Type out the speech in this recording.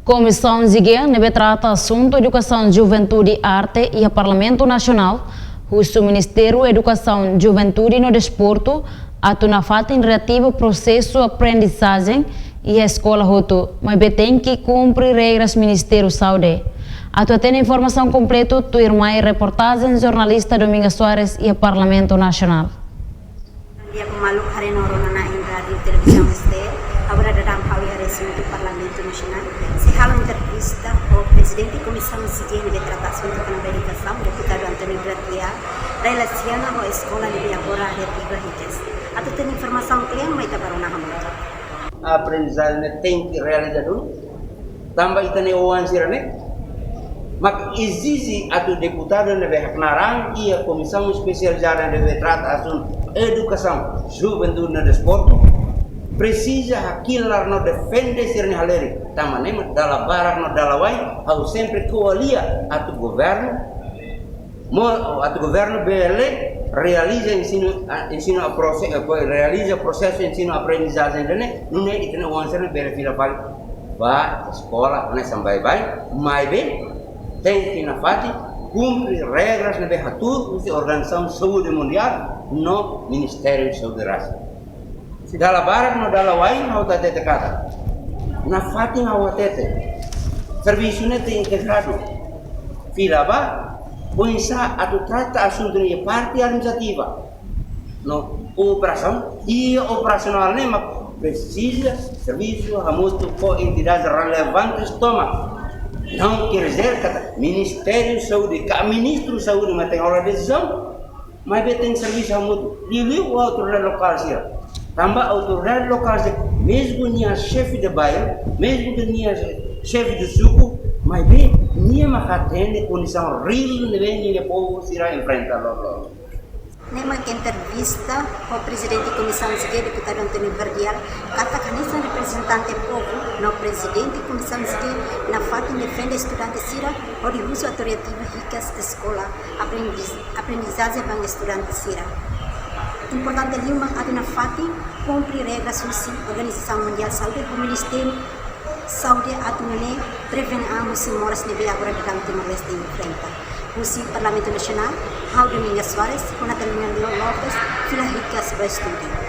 Comissão Ziguinha trata assunto Educação, Juventude, Arte e Parlamento Nacional. O Ministério da Educação, Juventude e no Desporto atuna falta em relativo processo de aprendizagem e a escola roto, mas tem que cumprir regras Ministério da Saúde. Atu tem informação completa do irmã e reportagem jornalista Dominga Soares e o Parlamento Nacional. Dia pemaluk hari norona na radio televisão STR, agora dalam hal yang resmi do Parlamento Nacional, se halam entrevista ao presidente da Comissão Civil de Tratação da Educação, deputado Antônio Gratia, relaciona com a escola de agora relativa riqueza. Atu tem informação clear, mas tá para uma A aprendizagem tem que realizar dulu. Tambah itane wawancara né? Mas exige a deputado de Narang e a comissão especializada de tratar assunto educação, juventude e desporto precisa aquilo no defender sirne haleri tamanema dala barak no dala wai au sempre coalia atu governo BL realiza ensino realiza processo ensino aprendizagem dele não é itene wansana bere fila balik ba escola né sampai bai mai bem tem que na fati cumprir regras na behatur da Organização de Saúde Mundial no Ministério da Saúde Raça. Dala barak no dala wai no tete kata. Na fati na watete. Serviço ne tem integrado. Fila ba poinsa atu trata assunto de parte administrativa. No operação e operacional ne precisa serviço hamutu ko entidades relevantes toma. Não quer dizer que o Ministério da Saúde, que o Ministro da Saúde mas tem a decisão, mas tem serviço mútuo. E o autoridade local, também a autoridade local, mesmo que a chefe de bairro, mesmo que a chefe de suco, mas bem, não tem condição real de o povo se enfrentar. Nema entrevista ao presidente da Comissão Civil, deputado Antônio Verdial, katakan isso representante povo, no presidente da Comissão Civil, na fato defende estudantes sira, o de uso autoritativa ricas da escola, aprendizagem para estudantes sira. Importante ali uma na fato cumprir regras da Organização Mundial de Saúde do Ministério Saúde atunane prevenir a moras nebe agora de Timor-Leste enfrenta. O Parlamento Nacional, Dominga Soares, com a Lopes, Fila Ricas para estudar.